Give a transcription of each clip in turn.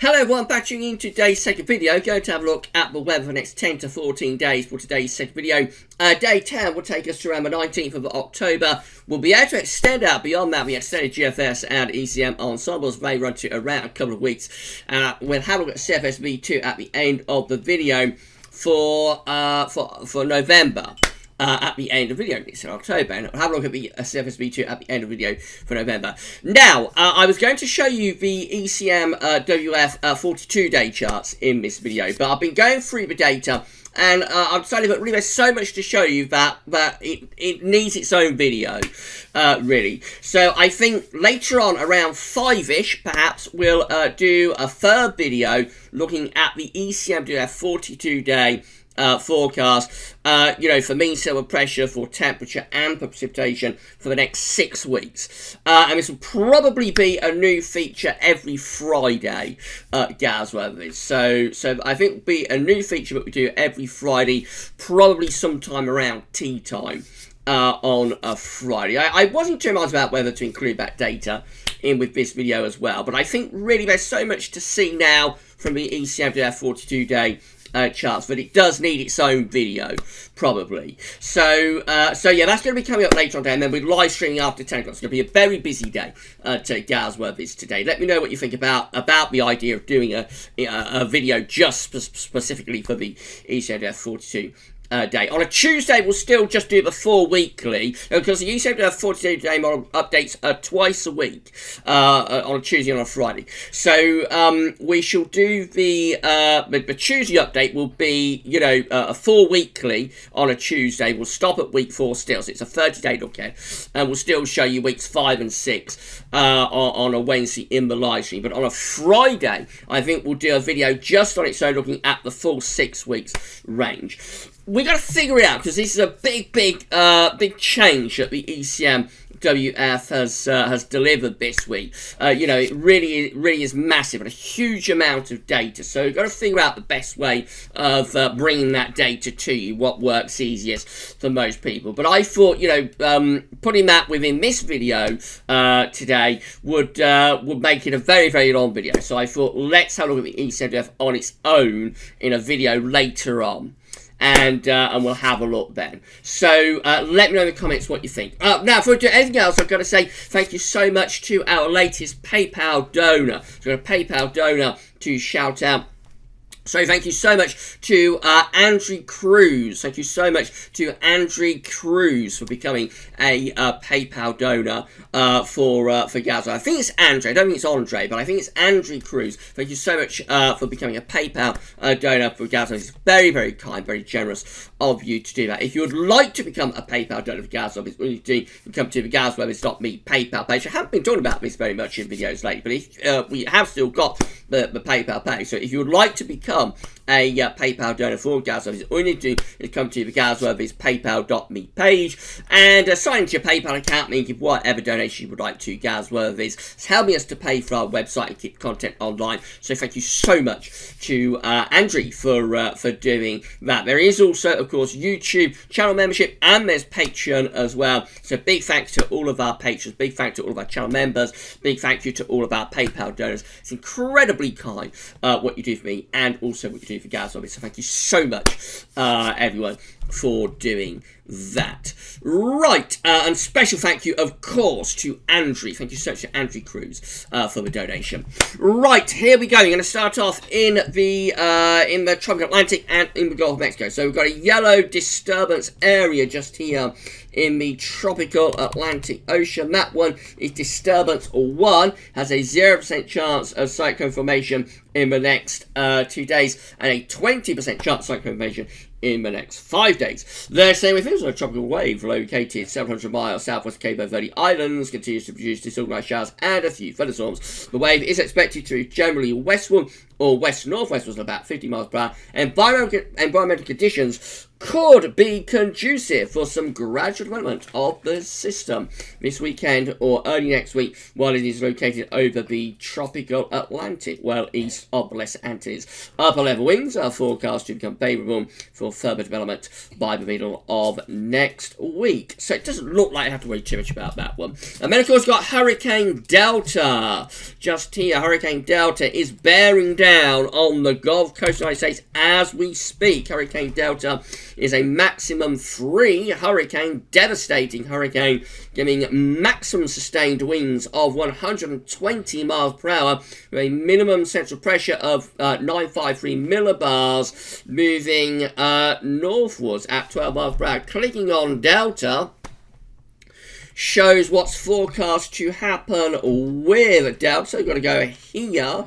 Hello everyone, back to you in today's second video. Going to have a look at the weather for the next 10 to 14 days for today's second video. Day 10 will take us to around the 19th of October. We'll be able to extend out beyond that. We extended GFS and ECM ensembles may run to around a couple of weeks. We'll have a look at CFSV2 at the end of the video for November. At the end of the video, it's in October, and I'll have a look at the CFSV2 at the end of the video for November. Now, I was going to show you the ECM WF 42-day charts in this video, but I've been going through the data, and I've decided that really there's so much to show you that it needs its own video, really. So I think later on, around 5-ish, perhaps, we'll do a third video looking at the ECM WF 42-day forecast, for mean silver pressure, for temperature and for precipitation for the next 6 weeks. And this will probably be a new feature every Friday at GavsWeatherVids. So I think it'll be a new feature that we do every Friday, probably sometime around tea time on a Friday. I wasn't too much about whether to include that data in with this video as well, but I think really there's so much to see now from the ECM 42-day charts, but it does need its own video, probably. So yeah, that's going to be coming up later on today, and then we're live streaming after 10 o'clock. It's going to be a very busy day to GavsWeatherVids today. Let me know what you think about the idea of doing a video just specifically for the ECM 42 day. On a Tuesday, we'll still just do the 4 weekly, because the ECM 42-day model updates twice a week, on a Tuesday and on a Friday. So we shall do the Tuesday update will be, a 4 weekly on a Tuesday. We'll stop at week 4 still, so it's a 30-day look ahead, and we'll still show you weeks 5 and 6 on a Wednesday in the live stream. But on a Friday, I think we'll do a video just on its own, looking at the full 6 weeks range. We got to figure it out, because this is a big change that the ECM WF has delivered this week. It really is massive and a huge amount of data. So we've got to figure out the best way of bringing that data to you, what works easiest for most people. But I thought, putting that within this video today would make it a very, very long video. So I thought, let's have a look at the ECM WF on its own in a video later on. And we'll have a look then. So let me know in the comments what you think. Now, before we do anything else, I've got to say thank you so much to our latest PayPal donor. So we've got a PayPal donor to shout out. So thank you so much to Andrew Cruz. Thank you so much to Andrew Cruz for becoming a PayPal donor for GavsWeatherVids. I think it's Andre. I don't think it's Andre, but I think it's Andrew Cruz. Thank you so much for becoming a PayPal donor for GavsWeatherVids. It's very, very kind, very generous of you to do that. If you would like to become a PayPal donor for GavsWeatherVids, all you do, you come to the GavsWeatherVids.me PayPal page. I haven't been talking about this very much in videos lately, but we have still got the PayPal page. So if you would like to become a PayPal donor for GavsWeatherVids, all you need to do is come to the GavsWeatherVids PayPal.me page and sign into your PayPal account and give whatever donation you would like to GavsWeatherVids. It's helping us to pay for our website and keep content online. So thank you so much to Andrew for doing that. There is also, of course, YouTube channel membership, and there's Patreon as well. So big thanks to all of our patrons, big thanks to all of our channel members, big thank you to all of our PayPal donors. It's incredibly kind what you do for me, and also what you do for GavsWeatherVids. So thank you so much, everyone, for doing that. Right, and special thank you, of course, to Andrew. Thank you so much to Andrew Cruz for the donation. Right, here we go. We're going to start off in the tropical Atlantic and in the Gulf of Mexico. So we've got a yellow disturbance area just here in the tropical Atlantic Ocean. That one is disturbance 1, has a 0% chance of cyclone formation in the next 2 days, and a 20% chance of cyclone formation in the next 5 days. The same with a tropical wave located 700 miles southwest of Cape Verde Islands continues to produce disorganized showers and a few thunderstorms. The wave is expected to generally westward or west-northwest was about 50 miles per hour. Environmental conditions could be conducive for some gradual development of the system this weekend or early next week, while it is located over the tropical Atlantic, well east of the Lesser Antilles. Upper level winds are forecast to become favourable for further development by the middle of next week. So it doesn't look like I have to worry too much about that one. And then of course got Hurricane Delta. Just here, Hurricane Delta is bearing down on the Gulf Coast of the United States as we speak. Hurricane Delta is a maximum 3 hurricane, devastating hurricane, giving maximum sustained winds of 120 miles per hour with a minimum central pressure of 953 millibars, moving northwards at 12 miles per hour. Clicking on Delta shows what's forecast to happen with Delta. So we've got to go here.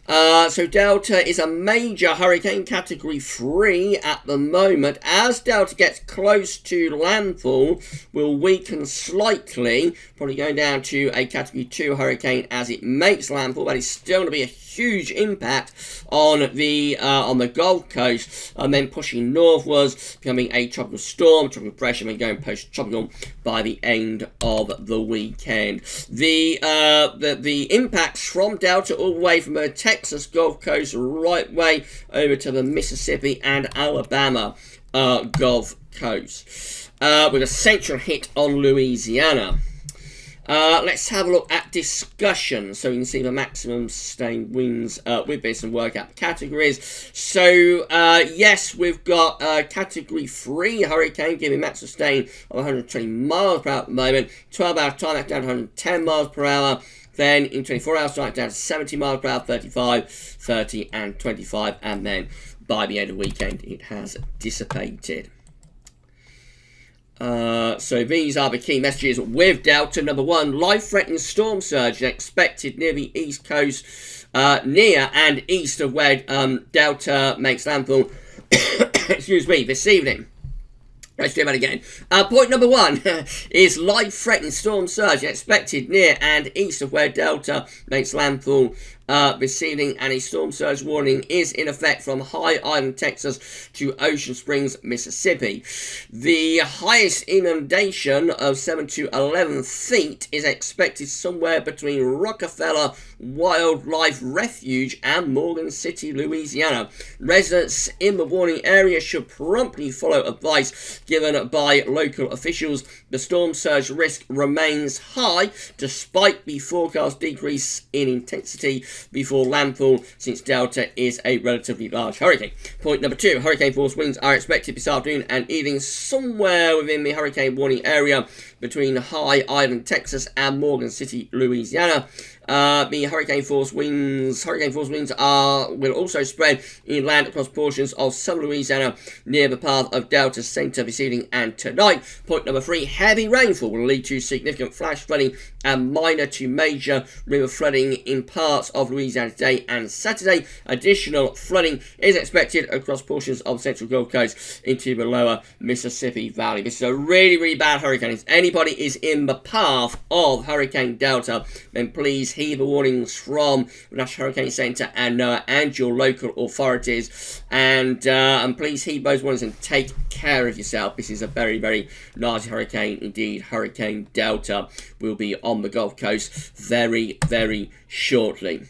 So Delta is a major hurricane, category 3 at the moment. As Delta gets close to landfall, will weaken slightly, probably going down to a category 2 hurricane as it makes landfall, but it's still going to be a huge impact on the Gulf Coast, and then pushing northwards, becoming a tropical storm, tropical pressure, and going post-tropical by the end of the weekend. The impacts from Delta all the way from the Texas Gulf Coast right way over to the Mississippi and Alabama Gulf Coast, with a central hit on Louisiana. Let's have a look at discussion so you can see the maximum sustained winds with this and work out the categories. So, yes, we've got category 3 hurricane giving max sustained of 120 miles per hour at the moment. 12 hours time, that's down to 110 miles per hour. Then in 24 hours time, down to 70 miles per hour, 35, 30 and 25. And then by the end of the weekend, it has dissipated. So these are the key messages with Delta. Number 1, life-threatening storm surge expected near the east coast, near and east of where Delta makes landfall. Excuse me, this evening. Let's do that again. Point number 1 is life-threatening storm surge expected near and east of where Delta makes landfall this evening, and a storm surge warning is in effect from High Island, Texas to Ocean Springs, Mississippi. The highest inundation of 7 to 11 feet is expected somewhere between Rockefeller Wildlife Refuge and Morgan City, Louisiana. Residents in the warning area should promptly follow advice given by local officials. The storm surge risk remains high despite the forecast decrease in intensity before landfall, since Delta is a relatively large hurricane. Point number 2, hurricane force winds are expected this afternoon and evening somewhere within the hurricane warning area between High Island, Texas and Morgan City, Louisiana. The hurricane force winds will also spread inland across portions of southern Louisiana near the path of Delta's center this evening and tonight. Point number 3, heavy rainfall will lead to significant flash flooding and minor to major river flooding in parts of Louisiana today and Saturday. Additional flooding is expected across portions of the central Gulf Coast into the lower Mississippi Valley. This is a really, really bad hurricane. If anybody is in the path of Hurricane Delta, then please heed the warnings from the National Hurricane Center and NOAA and your local authorities, and please heed those warnings and take care of yourself. This is a very, very large hurricane indeed. Hurricane Delta will be on the Gulf Coast very, very shortly.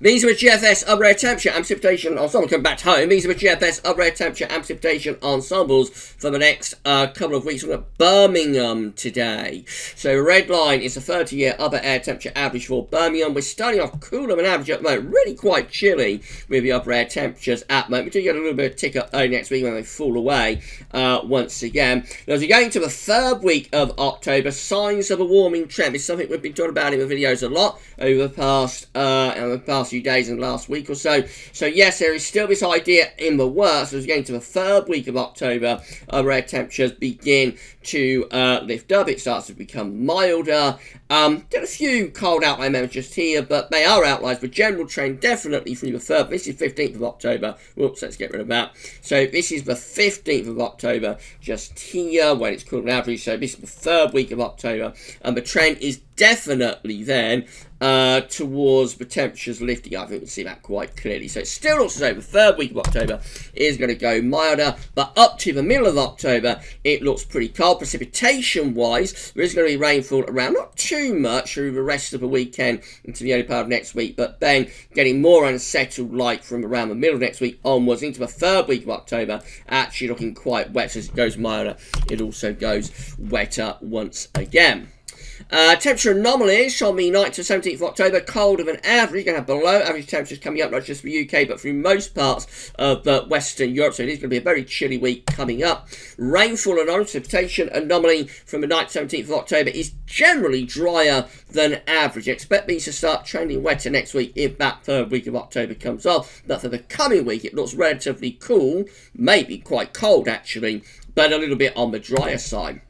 These are the GFS upper air temperature and precipitation ensemble. Come back home. These are the GFS upper air temperature and precipitation ensembles for the next couple of weeks. We're at Birmingham today. So red line is a 30-year upper air temperature average for Birmingham. We're starting off cooler than average at the moment. Really quite chilly with the upper air temperatures at the moment. We do get a little bit of tick up early next week when they fall away once again. Now, as we go into the third week of October, signs of a warming trend. It's something we've been talking about in the videos a lot over the past few days and last week or so. So yes, there is still this idea in the works as we get into the third week of October, upper air temperatures begin to lift up. It starts to become milder. Got a few cold outlier members just here, but they are outliers. The general trend definitely through the third. This is 15th of October. Whoops, let's get rid of that. So this is the 15th of October just here when it's called an average. So this is the third week of October, and the trend is definitely then towards the temperatures lifting. I think we can see that quite clearly. So it still looks as though the third week of October is going to go milder, but up to the middle of October, it looks pretty cold. Precipitation-wise, there is going to be rainfall around, not too much through the rest of the weekend into the early part of next week, but then getting more unsettled light from around the middle of next week onwards into the third week of October, actually looking quite wet. So as it goes milder, it also goes wetter once again. Temperature anomalies on the 9th to 17th of October, colder than average. You're going to have below average temperatures coming up, not just for the UK, but through most parts of Western Europe. So it is going to be a very chilly week coming up. Rainfall and precipitation anomaly from the 9th to 17th of October is generally drier than average. Expect these to start trending wetter next week if that third week of October comes off. But for the coming week, it looks relatively cool, maybe quite cold actually, but a little bit on the drier side.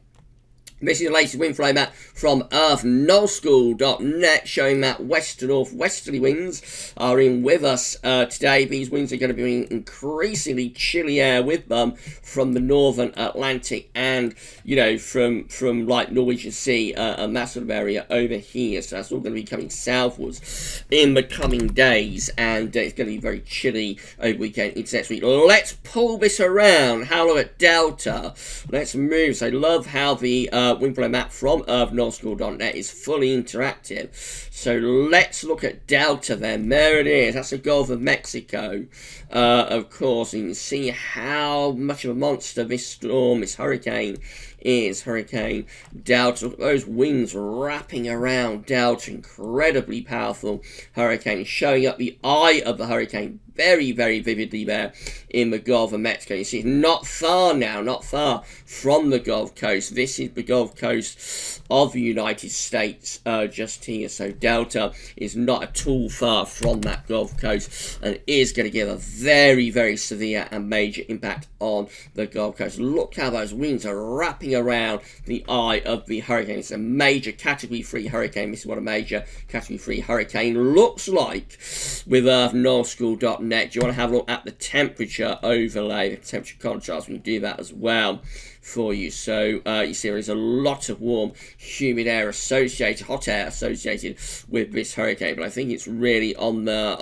This is the latest wind flow map from earthnullschool.net, showing that west to northwesterly winds are in with us today. These winds are going to be bringing increasingly chilly air with them from the northern Atlantic and, you know, from like Norwegian Sea and that sort of area over here. So that's all going to be coming southwards in the coming days, and it's going to be very chilly over the weekend into next week. Let's pull this around. Have a look at Delta. Let's move. So I love how the wind flow map from earthnullschool.net is fully interactive. So let's look at Delta then. There it is. That's the Gulf of Mexico, of course. And you can see how much of a monster this storm, this hurricane is. Hurricane Delta. Look at those winds wrapping around Delta. Incredibly powerful hurricane. Showing up the eye of the hurricane very, very vividly there in the Gulf of Mexico. You see it's not far now, not far from the Gulf Coast. This is the Gulf Coast of the United States just here. So Delta is not at all far from that Gulf Coast and is going to give a very, very severe and major impact on the Gulf Coast. Look how those winds are wrapping around the eye of the hurricane. It's a major Category 3 hurricane. This is what a major Category 3 hurricane looks like with earthnullschool.net. Do you want to have a look at the temperature overlay, the temperature contrast? We can do that as well for you. So you see there is a lot of warm, humid air associated, hot air associated with this hurricane, but I think it's really on the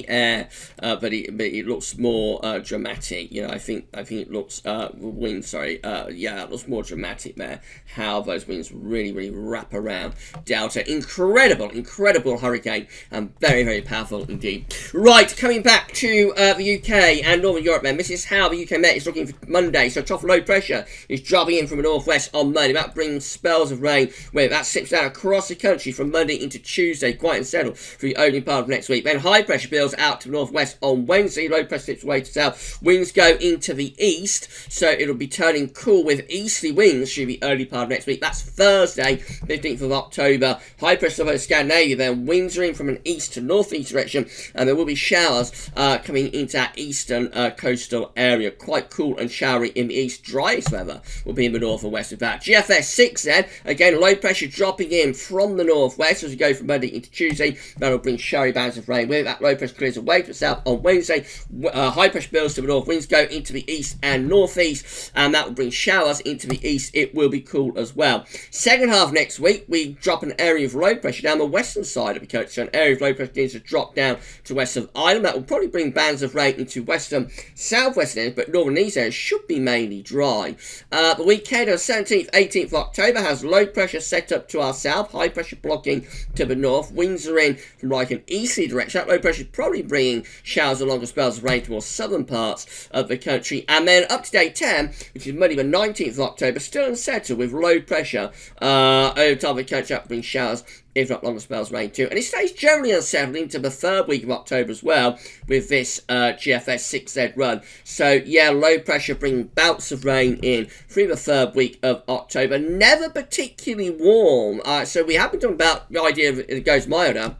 air, but it looks more dramatic. You know, I think it looks wind. Sorry, yeah, it looks more dramatic there. How those winds really wrap around Delta. Incredible hurricane, and very, very powerful indeed. Right, coming back to the UK and Northern Europe then. This is how the UK Met is looking for Monday. So trough low pressure is dropping in from the northwest on Monday. That brings spells of rain where that slips down across the country from Monday into Tuesday, quite unsettled for the opening part of next week. Then high pressure builds out to the northwest on Wednesday. Low pressure slips away to south. Winds go into the east, so it'll be turning cool with easterly winds through the early part of next week. That's Thursday, 15th of October. High pressure over Scandinavia, then winds are in from an east to northeast direction, and there will be showers coming into that eastern coastal area. Quite cool and showery in the east. Driest weather will be in the north and west of that. GFS 6 then, again low pressure dropping in from the northwest as we go from Monday into Tuesday. That'll bring showery bands of rain with that. Low pressure clears away to the south on Wednesday. High pressure builds to the north. Winds go into the east and northeast, and that will bring showers into the east. It will be cool as well. Second half next week, we drop an area of low pressure down the western side of the coast. So an area of low pressure needs to drop down to west of Ireland. That will probably bring bands of rain into western, southwestern areas, but northern east areas should be mainly dry. The weekend of 17th, 18th of October has low pressure set up to our south, high pressure blocking to the north. Winds are in from like an easterly direction. That low pressure is probably bringing showers and longer spells of rain to more southern parts of the country. And then up to day 10, which is Monday the 19th of October, still unsettled with low pressure over top of the country. That brings showers, if not longer spells of rain too. And it stays generally unsettled into the third week of October as well with this GFS 6Z run. So yeah, low pressure bringing bouts of rain in through the third week of October. Never particularly warm. So we haven't talked about the idea of it goes milder.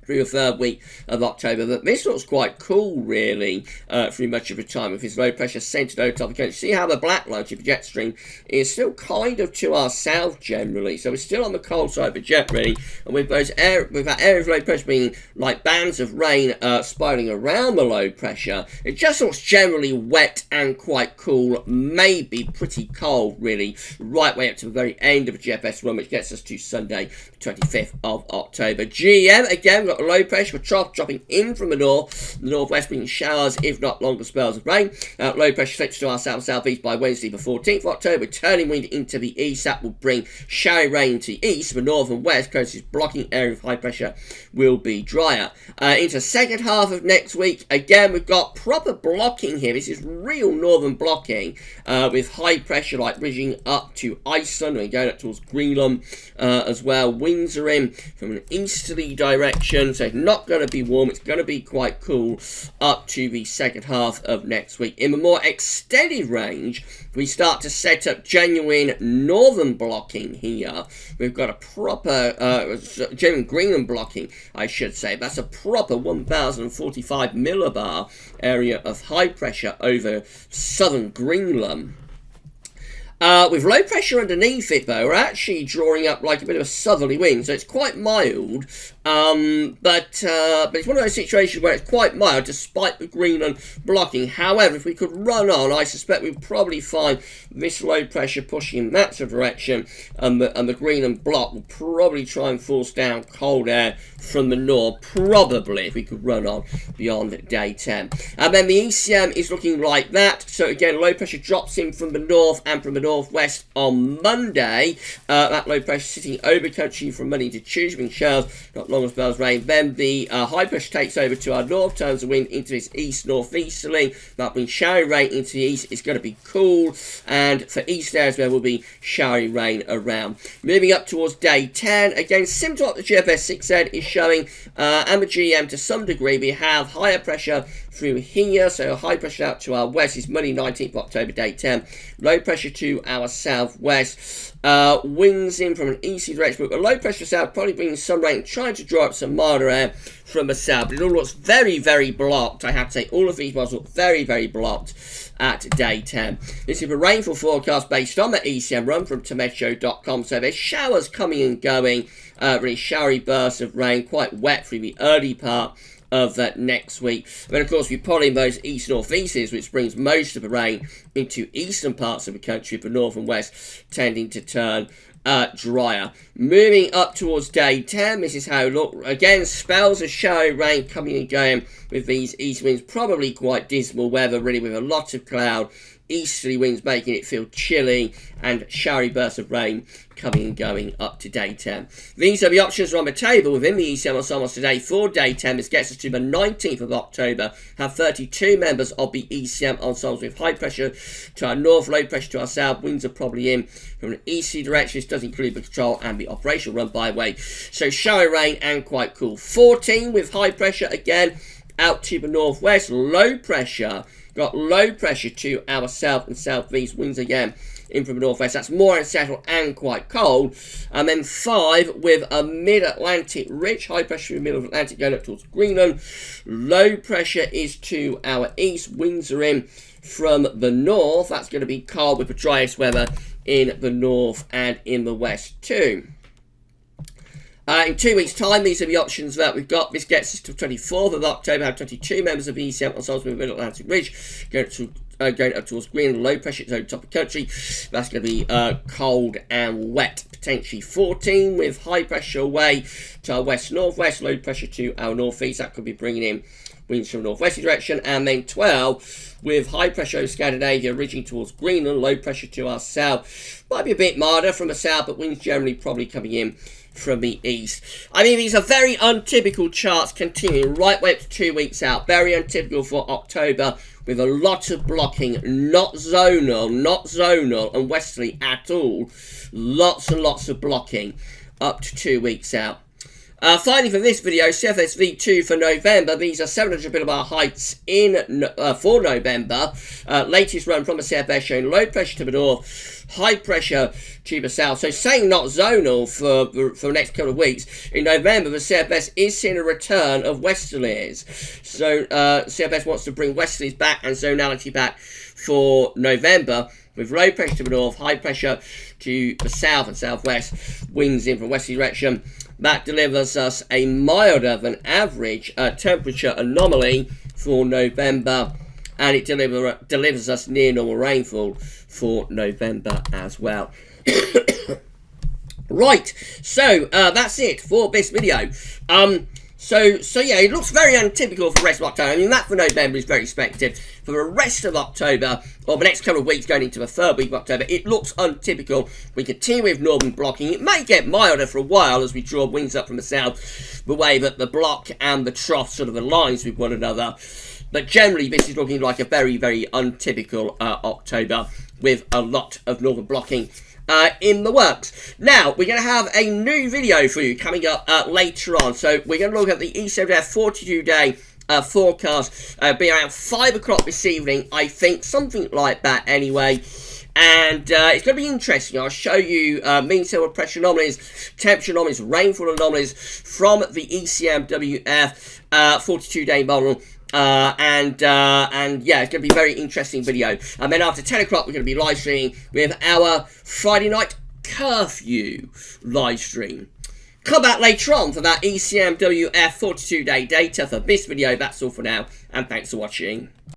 through the third week of October. But this looks quite cool, really, through much of the time, with his low pressure centred over top of the country. See how the black line to the jet stream is still kind of to our south generally. So we're still on the cold side of the jet, really. And with those with that area of low pressure being like bands of rain spiraling around the low pressure, it just looks generally wet and quite cool, maybe pretty cold, really, right way up to the very end of the GFS run, which gets us to Sunday, the 25th of October. GM, again, we've got low pressure with trough dropping in from the northwest, bringing showers, if not longer spells of rain. Low pressure slips to our south-southeast by Wednesday, the 14th of October, turning wind into the east. That will bring showery rain to the east. The north and west closest blocking area of high pressure will be drier. Into the second half of next week, again, we've got proper blocking here. This is real northern blocking, with high pressure like bridging up to Iceland and going up towards Greenland as well. Winds are in from an easterly direction, so it's not going to be warm. It's going to be quite cool up to the second half of next week. In the more extended range, we start to set up genuine northern blocking here. We've got a proper genuine Greenland blocking, I should say. That's a proper 1045 millibar area of high pressure over southern Greenland. With low pressure underneath it, though, we're actually drawing up like a bit of a southerly wind, so it's quite mild. But it's one of those situations where it's quite mild despite the Greenland blocking. However, if we could run on, I suspect we'd probably find this low pressure pushing in that sort of direction, and the Greenland block will probably try and force down cold air from the north, probably, if we could run on beyond day 10. And then the ECM is looking like that. So again, low pressure drops in from the north and from the northwest on Monday. That low pressure sitting over country from Monday to Tuesday, bringing showers, not long as spells of rain. Then the high pressure takes over to our north, turns the wind into its east northeasterly. That brings showery rain into the east. It's going to be cool, and for east areas there will be showery rain around. Moving up towards day 10, again, similar to what the GFS 6 said, is showing, and the GM to some degree. We have higher pressure through here, so high pressure out to our west is Monday 19th of October, day 10. Low pressure to our southwest. Winds in from an easterly direction, but the low pressure south probably bringing some rain, trying to draw up some milder air from the south. But it all looks very, very blocked. I have to say, all of these models look very, very blocked at day 10. This is a rainfall forecast based on the ECM run from tometeo.com. So there's showers coming and going, really showery bursts of rain, quite wet through the early part of that next week. But of course, we pull in those east-northeasters, which brings most of the rain into eastern parts of the country, for north and west tending to turn drier. Moving up towards day 10, this is how it looks. Again, spells of showery rain coming and going with these east winds. Probably quite dismal weather, really, with a lot of cloud. Easterly winds making it feel chilly, and showery bursts of rain coming and going up to day 10. These are the options on the table within the ECM ensembles today for day 10. This gets us to the 19th of October. Have 32 members of the ECM ensembles with high pressure to our north, low pressure to our south. Winds are probably in from an easterly direction. This does include the control and the operational run by way. So showery rain and quite cool. 14 with high pressure again out to the northwest. Low pressure. Got low pressure to our south and southeast. Winds again in from the northwest. That's more unsettled and quite cold. And then 5 with a mid-Atlantic ridge. High pressure in the middle of Atlantic going up towards Greenland. Low pressure is to our east. Winds are in from the north. That's going to be cold with the driest weather in the north and in the west too. In 2 weeks' time, these are the options that we've got. This gets us to 24th of October. Have 22 members of the ECM ensembles with the Mid-Atlantic Ridge going up towards Greenland. Low pressure to the top of the country. That's going to be cold and wet. Potentially 14 with high pressure away to our west-northwest. Low pressure to our northeast. That could be bringing in winds from northwestern direction. And then 12 with high pressure over Scandinavia, ridging towards Greenland. Low pressure to our south. Might be a bit milder from the south, but winds generally probably coming in from the east. I mean, these are very untypical charts continuing right way up to 2 weeks out. Very untypical for October, with a lot of blocking, not zonal and westerly at all. Lots and lots of blocking up to 2 weeks out. Finally, for this video, CFS V2 for November. These are 700 millibar heights for November. Latest run from a CFS showing low pressure to the north, high pressure to the south. So saying not zonal for the next couple of weeks. In November, the CFS is seeing a return of westerlies. So CFS wants to bring westerlies back and zonality back for November, with low pressure to the north, high pressure to the south and southwest, winds in from westerly direction. That delivers us a milder than average temperature anomaly for November, and it delivers us near normal rainfall for November as well. Right, so that's it for this video. So yeah, it looks very untypical for the rest of October. I mean, that for November is very expected. For the rest of October, or the next couple of weeks going into the third week of October, it looks untypical. We continue with northern blocking. It may get milder for a while as we draw winds up from the south, the way that the block and the trough sort of aligns with one another. But generally, this is looking like a very, very untypical October, with a lot of northern blocking in the works. Now, we're going to have a new video for you coming up later on. So we're going to look at the ECWF 42-day forecast. Be around 5 o'clock this evening, I think, something like that anyway. And it's going to be interesting. I'll show you mean sea pressure anomalies, temperature anomalies, rainfall anomalies from the ECMWF 42-day model. And yeah, it's going to be a very interesting video. And then after 10 o'clock, we're going to be live streaming with our Friday night curfew live stream. Come back later on for that ECMWF 42-day data for this video. That's all for now, and thanks for watching.